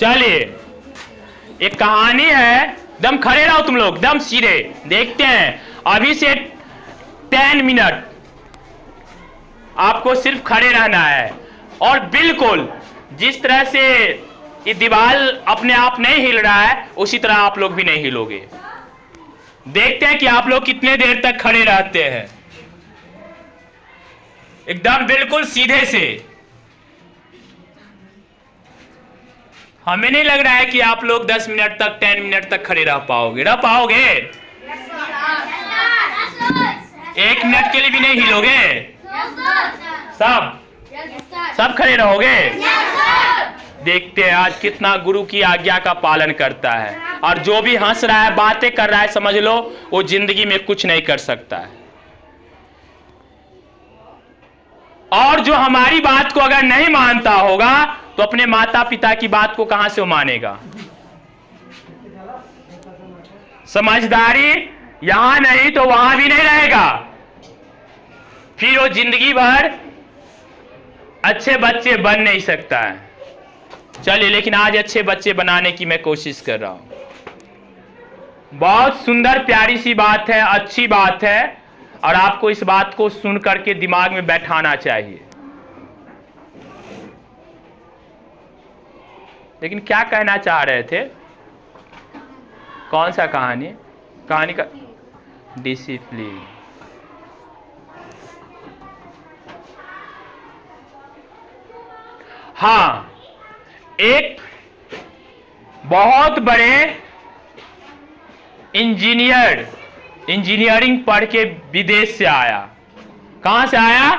चलिए, एक कहानी है। दम खड़े रहो तुम लोग, दम सीधे। देखते हैं अभी से 10 मिनट आपको सिर्फ खड़े रहना है और बिल्कुल जिस तरह से ये दीवार अपने आप नहीं हिल रहा है उसी तरह आप लोग भी नहीं हिलोगे। देखते हैं कि आप लोग कितने देर तक खड़े रहते हैं, एकदम बिल्कुल सीधे से। हमें नहीं लग रहा है कि आप लोग 10 मिनट तक 10 मिनट तक खड़े रह पाओगे। 1 मिनट के लिए भी नहीं हिलोगे? सब खड़े रहोगे? देखते हैं आज कितना गुरु की आज्ञा का पालन करता है। और जो भी हंस रहा है, बातें कर रहा है, समझ लो वो जिंदगी में कुछ नहीं कर सकता है। और जो हमारी बात को अगर नहीं मानता होगा तो अपने माता पिता की बात को कहां से वो मानेगा? समझदारी यहां नहीं तो वहां भी नहीं रहेगा। फिर वो जिंदगी भर अच्छे बच्चे बन नहीं सकता है। चलिए, लेकिन आज अच्छे बच्चे बनाने की मैं कोशिश कर रहा हूं। बहुत सुंदर प्यारी सी बात है, अच्छी बात है, और आपको इस बात को सुन करके दिमाग में बैठाना चाहिए। लेकिन क्या कहना चाह रहे थे? कौन सा कहानी का? डिसिप्लिन। हाँ, एक बहुत बड़े इंजीनियरिंग पढ़ के विदेश से आया। कहां से आया?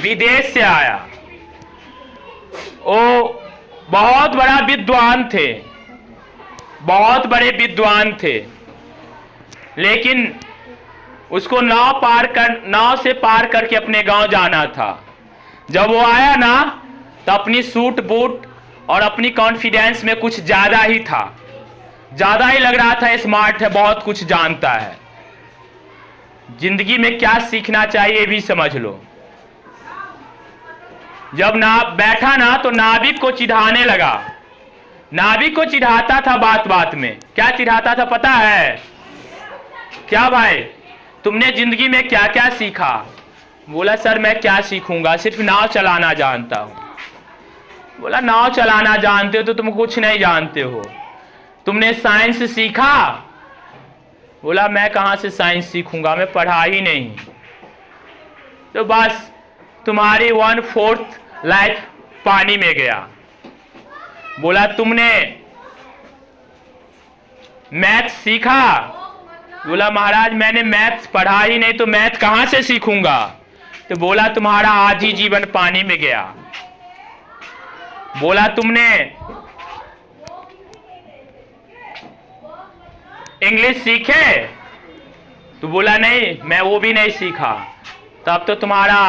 विदेश से आया। वो बहुत बड़ा विद्वान थे, बहुत बड़े विद्वान थे, लेकिन उसको नाव से पार करके अपने गांव जाना था। जब वो आया ना तो अपनी सूट बूट और अपनी कॉन्फिडेंस में कुछ ज्यादा ही था, ज्यादा ही लग रहा था स्मार्ट है, बहुत कुछ जानता है। जिंदगी में क्या सीखना चाहिए भी समझ लो। जब बैठा ना तो नाविक को चिढ़ाने लगा। नाविक को चिढ़ाता था बात बात में। क्या चिढ़ाता था पता है? क्या भाई, तुमने जिंदगी में क्या क्या सीखा? बोला सर मैं क्या सीखूंगा, सिर्फ नाव चलाना जानता हूं। बोला नाव चलाना जानते हो तो तुम कुछ नहीं जानते हो। तुमने साइंस सीखा? बोला मैं कहां से साइंस सीखूंगा, मैं पढ़ा ही नहीं। तो बस तुम्हारी 1/4 लाइफ पानी में गया। बोला तुमने मैथ सीखा? बोला महाराज मैंने मैथ पढ़ा ही नहीं तो मैथ कहां से सीखूंगा। तो बोला तुम्हारा आज ही जीवन पानी में गया। बोला तुमने इंग्लिश सीखे? तो बोला नहीं मैं वो भी नहीं सीखा। तब तो तुम्हारा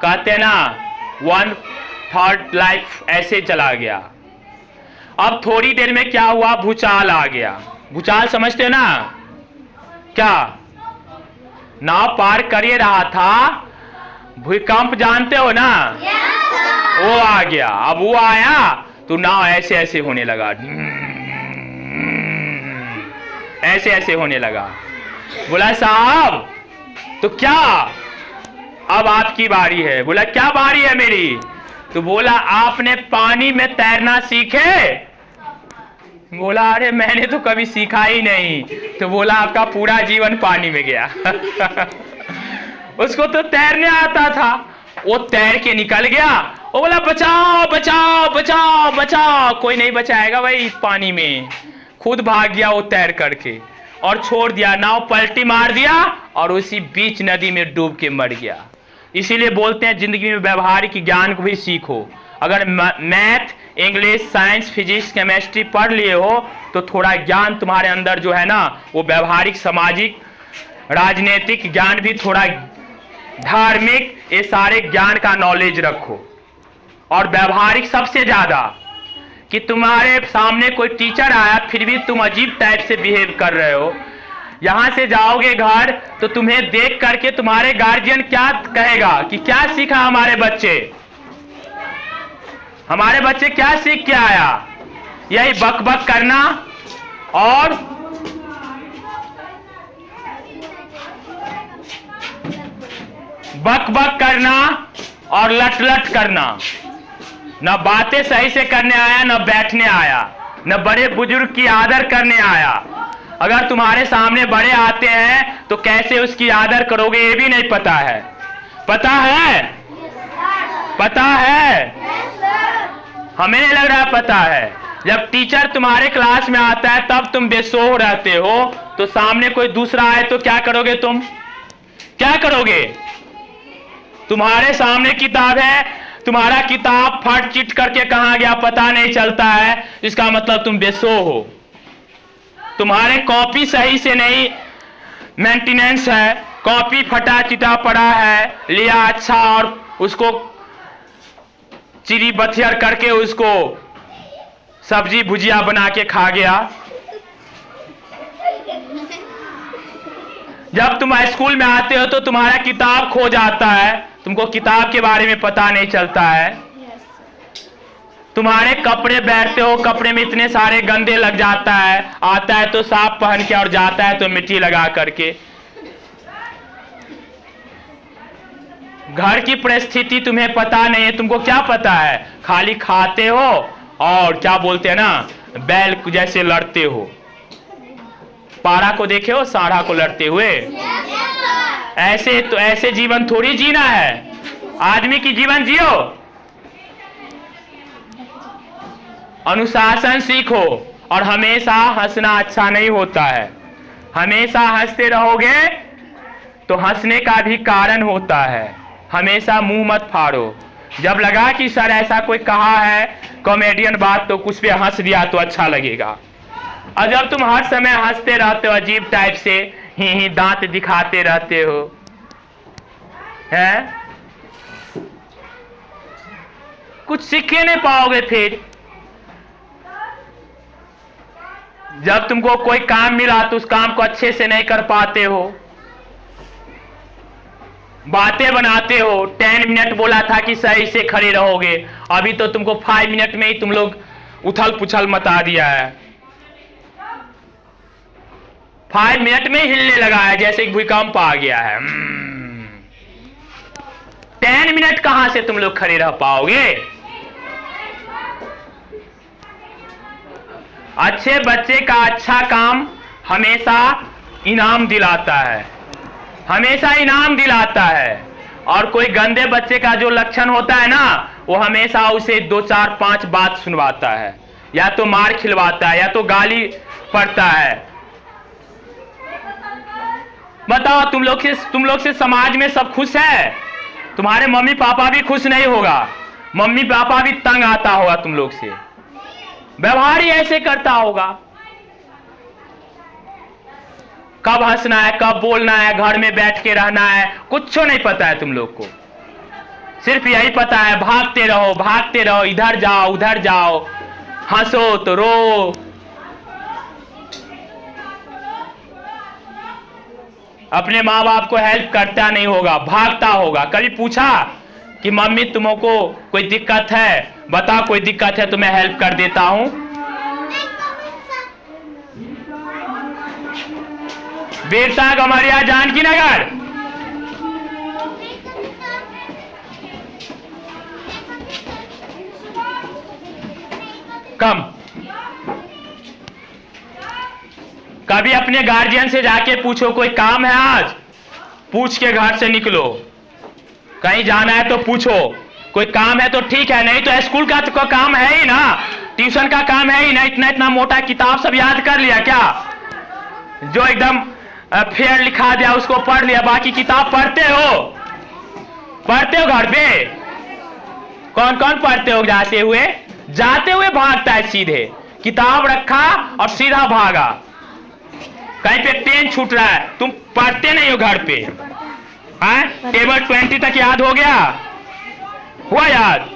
कहते ना 1/3 लाइफ ऐसे चला गया। अब थोड़ी देर में क्या हुआ, भूचाल आ गया। भूचाल समझते हो ना? क्या नाव पार कर ही रहा था, भूकंप जानते हो ना? वो आ गया। अब वो आया तो नाव ऐसे ऐसे होने लगा, ऐसे ऐसे होने लगा। बोला साहब तो क्या अब आपकी बारी है। बोला क्या बारी है मेरी? तो बोला आपने पानी में तैरना सीखे? बोला अरे मैंने तो कभी सीखा ही नहीं। तो बोला आपका पूरा जीवन पानी में गया। उसको तो तैरने आता था, वो तैर के निकल गया। वो बोला बचाओ बचाओ बचाओ बचाओ, कोई नहीं बचाएगा भाई पानी में। खुद भाग गया वो तैर करके और छोड़ दिया, नाव पलटी मार दिया और उसी बीच नदी में डूब के मर गया। इसीलिए बोलते हैं जिंदगी में व्यवहारिक ज्ञान को भी सीखो। अगर math, English, science, physics, chemistry पढ़ लिए हो तो थोड़ा ज्ञान तुम्हारे अंदर जो है ना वो व्यवहारिक, सामाजिक, राजनीतिक ज्ञान भी, थोड़ा धार्मिक, ये सारे ज्ञान का नॉलेज रखो। और व्यवहारिक सबसे ज्यादा, कि तुम्हारे सामने कोई टीचर आया फिर भी तुम अजीब टाइप से बिहेव कर रहे हो। यहां से जाओगे घर तो तुम्हें देख करके तुम्हारे गार्जियन क्या कहेगा कि क्या सीखा हमारे बच्चे। हमारे बच्चे क्या सीख के आया? यही बक बक करना और बक बक करना और लट लट करना। न बातें सही से करने आया, न बैठने आया, न बड़े बुजुर्ग की आदर करने आया। अगर तुम्हारे सामने बड़े आते हैं तो कैसे उसकी आदर करोगे ये भी नहीं पता है। पता है? पता है? हमें नहीं लग रहा पता है। जब टीचर तुम्हारे क्लास में आता है तब तुम बेसोह रहते हो, तो सामने कोई दूसरा आए तो क्या करोगे? तुम क्या करोगे? तुम्हारे सामने किताब है, तुम्हारा किताब फट चिट करके कहां गया पता नहीं चलता है, इसका मतलब तुम बेसोह हो। तुम्हारे कॉपी सही से नहीं मेंटेनेंस है, कॉपी फटा चिटा पड़ा है, लिया अच्छा और उसको चिरी बथियर करके उसको सब्जी भुजिया बना के खा गया। जब तुम स्कूल में आते हो तो तुम्हारा किताब खो जाता है, तुमको किताब के बारे में पता नहीं चलता है। तुम्हारे कपड़े बैठते हो, कपड़े में इतने सारे गंदे लग जाता है, आता है तो साफ पहन के और जाता है तो मिट्टी लगा करके। घर की परिस्थिति तुम्हें पता नहीं है, तुमको क्या पता है? खाली खाते हो और क्या बोलते हैं ना, बैल जैसे लड़ते हो। पारा को देखे हो साढ़ा को लड़ते हुए? ऐसे तो ऐसे जीवन थोड़ी जीना है। आदमी की जीवन जियो, अनुशासन सीखो। और हमेशा हंसना अच्छा नहीं होता है। हमेशा हंसते रहोगे तो हंसने का भी कारण होता है। हमेशा मुंह मत फाड़ो। जब लगा कि सर ऐसा कोई कहा है कॉमेडियन बात तो कुछ पे हंस दिया तो अच्छा लगेगा। और जब तुम हर समय हंसते रहते हो अजीब टाइप से, ही दांत दिखाते रहते हो, हैं? कुछ सीख नहीं पाओगे। फिर जब तुमको कोई काम मिला तो उस काम को अच्छे से नहीं कर पाते हो, बातें बनाते हो। 10 मिनट बोला था कि सही से खड़े रहोगे, अभी तो तुमको 5 मिनट में ही तुम लोग उथल पुछल मचा दिया है। 5 मिनट में हिलने लगा है जैसे भूकंप आ गया है। 10 मिनट कहां से तुम लोग खड़े रह पाओगे? अच्छे बच्चे का अच्छा काम हमेशा इनाम दिलाता है, हमेशा इनाम दिलाता है। और कोई गंदे बच्चे का जो लक्षण होता है ना, वो हमेशा उसे 2 4 5 बात सुनवाता है, या तो मार खिलवाता है या तो गाली पड़ता है। बताओ तुम लोग से समाज में सब खुश है? तुम्हारे मम्मी पापा भी खुश नहीं होगा, मम्मी पापा भी तंग आता होगा तुम लोग से, व्यवहार ही ऐसे करता होगा। कब हंसना है, कब बोलना है, घर में बैठ के रहना है, कुछ नहीं पता है तुम लोग को। सिर्फ यही पता है भागते रहो, इधर जाओ उधर जाओ, हंसो तो रो। अपने माँ बाप को हेल्प करता नहीं होगा, भागता होगा। कभी पूछा कि मम्मी तुमको कोई दिक्कत है, बताओ कोई दिक्कत है तो मैं हेल्प कर देता हूं। बेरसा गमरिया जानकी नगर, कम। कभी अपने गार्जियन से जाके पूछो कोई काम है आज, पूछ के घर से निकलो। कहीं जाना है तो पूछो, कोई काम है तो ठीक है, नहीं तो स्कूल का तो काम है ही ना, ट्यूशन का काम है ही ना। इतना मोटा किताब सब याद कर लिया क्या? जो एकदम फेयर लिखा दिया उसको पढ़ लिया, बाकी किताब पढ़ते हो? पढ़ते हो घर पे? कौन कौन पढ़ते हो? जाते हुए भागता है सीधे, किताब रखा और सीधा भागा। कहीं पे पेन छूट रहा है, तुम पढ़ते नहीं हो घर पे? टेबल 20 तक याद हो गया? हुआ याद?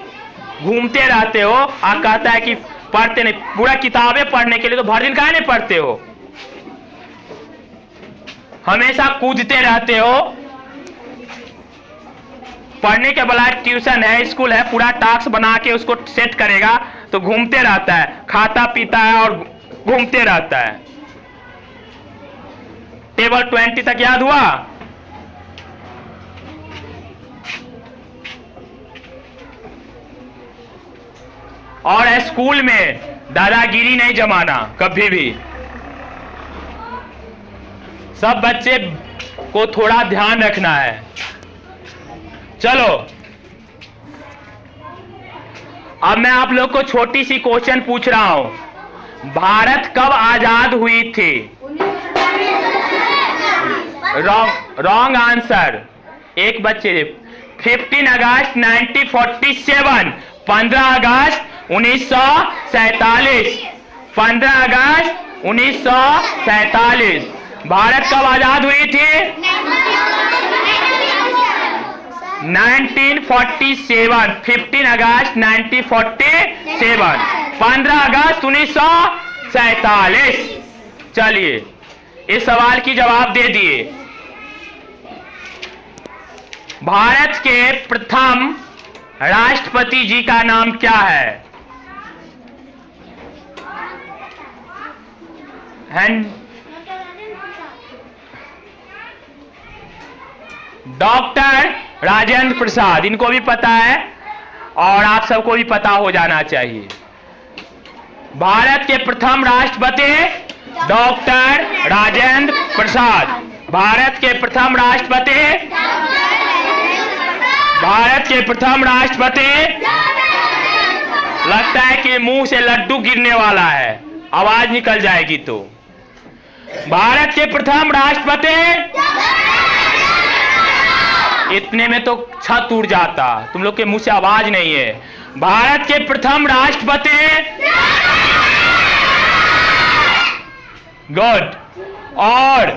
घूमते रहते हो। आप कहता है कि पढ़ते नहीं, पूरा किताबें पढ़ने के लिए तो भर दिन काहे नहीं पढ़ते हो? हमेशा कूदते रहते हो। पढ़ने के बाद ट्यूशन है, स्कूल है, पूरा टास्क बना के उसको सेट करेगा तो घूमते रहता है, खाता पीता है और घूमते रहता है। टेबल 20 तक याद हुआ? और स्कूल में दादागिरी नहीं जमाना कभी भी। सब बच्चे को थोड़ा ध्यान रखना है। चलो अब मैं आप लोग को छोटी सी क्वेश्चन पूछ रहा हूं। भारत कब आजाद हुई थी? Wrong answer. एक बच्चे 15 अगस्त 1947, 15 अगस्त 1947, 15 अगस्त 1947। भारत कब आजाद हुई थी? 1947, 15 अगस्त 1947, 15 अगस्त 1947। चलिए इस सवाल की जवाब दे दिए। भारत के प्रथम राष्ट्रपति जी का नाम क्या है? डॉक्टर राजेंद्र प्रसाद। इनको भी पता है और आप सबको भी पता हो जाना चाहिए। भारत के प्रथम राष्ट्रपति डॉक्टर राजेंद्र प्रसाद। भारत के प्रथम राष्ट्रपति, भारत के प्रथम राष्ट्रपति। लगता है कि मुंह से लड्डू गिरने वाला है, आवाज निकल जाएगी तो। भारत के प्रथम राष्ट्रपति, इतने में तो छत उड़ जाता, तुम लोग के मुंह से आवाज नहीं है। भारत के प्रथम राष्ट्रपति, गुड। और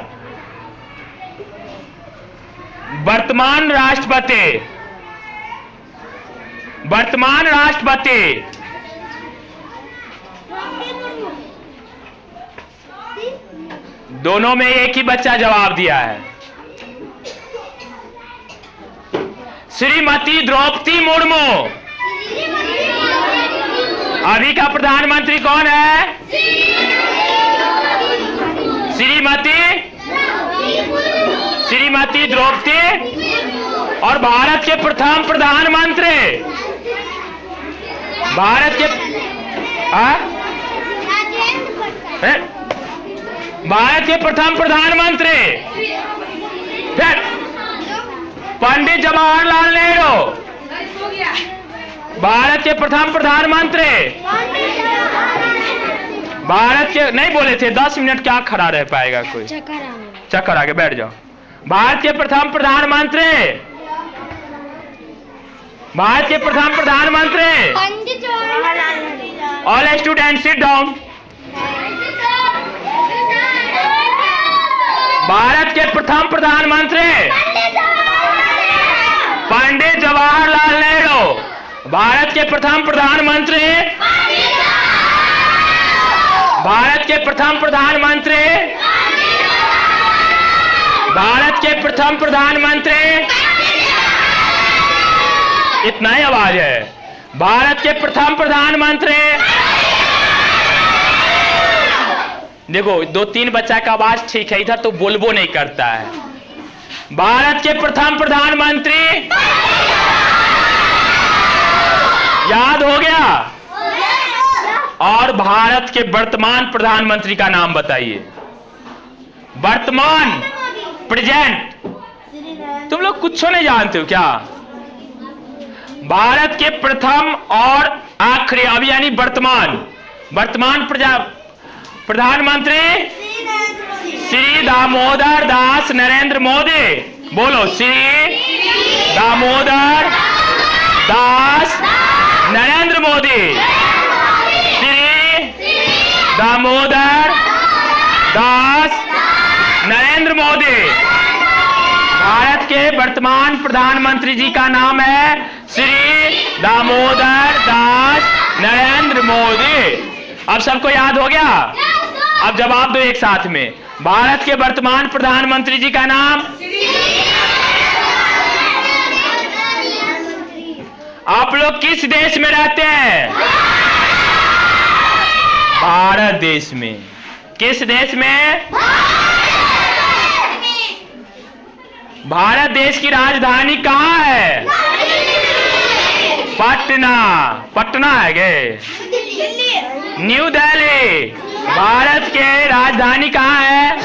वर्तमान राष्ट्रपति, वर्तमान राष्ट्रपति दोनों में एक ही बच्चा जवाब दिया है। श्रीमती द्रौपदी मुर्मू। अभी का प्रधानमंत्री कौन है? श्रीमती द्रौपदी। और भारत के प्रथम प्रधानमंत्री, भारत के भारत के प्रथम प्रधानमंत्री पंडित जवाहरलाल नेहरू। भारत के प्रथम प्रधानमंत्री, भारत के नहीं बोले थे 10 मिनट क्या खड़ा रह पाएगा कोई? चक्कर आगे बैठ जाओ। भारत के प्रथम प्रधानमंत्री, भारत के प्रथम प्रधानमंत्री। All student sit down. Bharat के प्रथम प्रधानमंत्री पंडित जवाहरलाल नेहरू। भारत के प्रथम प्रधानमंत्री, भारत के प्रथम प्रधानमंत्री, भारत के प्रथम प्रधानमंत्री। इतना ही आवाज है। भारत के प्रथम प्रधानमंत्री। देखो 2-3 बच्चा का आवाज ठीक है, इधर तो बोलबो नहीं करता है। भारत के प्रथम प्रधानमंत्री याद हो गया? और भारत के वर्तमान प्रधानमंत्री का नाम बताइए। वर्तमान, प्रेजेंट। तुम लोग कुछ नहीं जानते हो क्या? भारत के प्रथम और आखिरी, अब यानी वर्तमान, वर्तमान प्रधानमंत्री श्री दामोदर दास नरेंद्र मोदी। बोलो, श्री दामोदर दास नरेंद्र मोदी। श्री दामोदर दास नरेंद्र मोदी। भारत के वर्तमान प्रधानमंत्री जी का नाम है श्री दामोदर दास नरेंद्र मोदी। अब सबको याद हो गया? अब जवाब दो एक साथ में। भारत के वर्तमान प्रधानमंत्री जी का नाम आप लोग किस देश में रहते हैं? भारत देश में। किस देश में? भारत देश की राजधानी कहाँ है? पटना। पटना है गे? न्यू दिल्ली। भारत के राजधानी कहाँ है?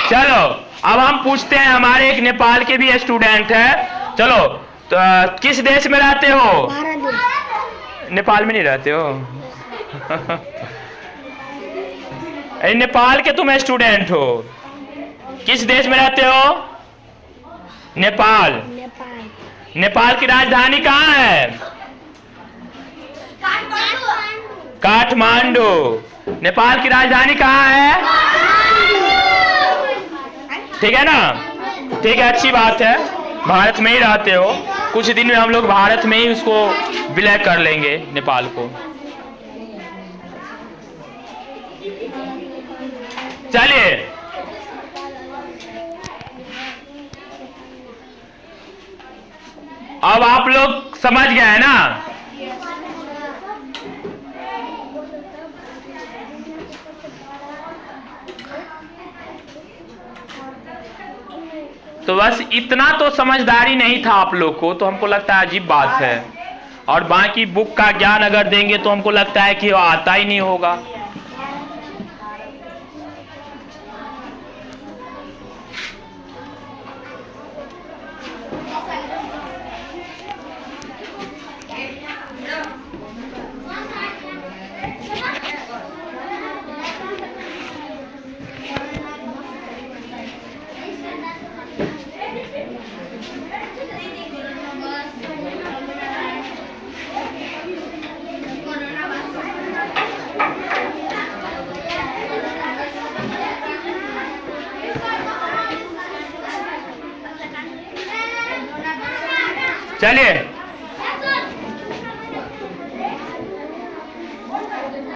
चलो अब हम पूछते हैं, हमारे एक नेपाल के भी स्टूडेंट है। चलो तो किस देश में रहते हो? नेपाल में नहीं रहते हो? नेपाल के तुम स्टूडेंट हो, किस देश में रहते हो? नेपाल। नेपाल की राजधानी कहाँ है? काठमांडू। नेपाल की राजधानी कहाँ है? ठीक है ना? ठीक है, अच्छी बात है, भारत में ही रहते हो। कुछ दिन में हम लोग भारत में ही उसको विलय कर लेंगे, नेपाल को। चलिए अब आप लोग समझ गए हैं ना? तो बस इतना तो समझदारी नहीं था आप लोग को, तो हमको लगता है अजीब बात है। और बाकी बुक का ज्ञान अगर देंगे तो हमको लगता है कि वो आता ही नहीं होगा। चलिए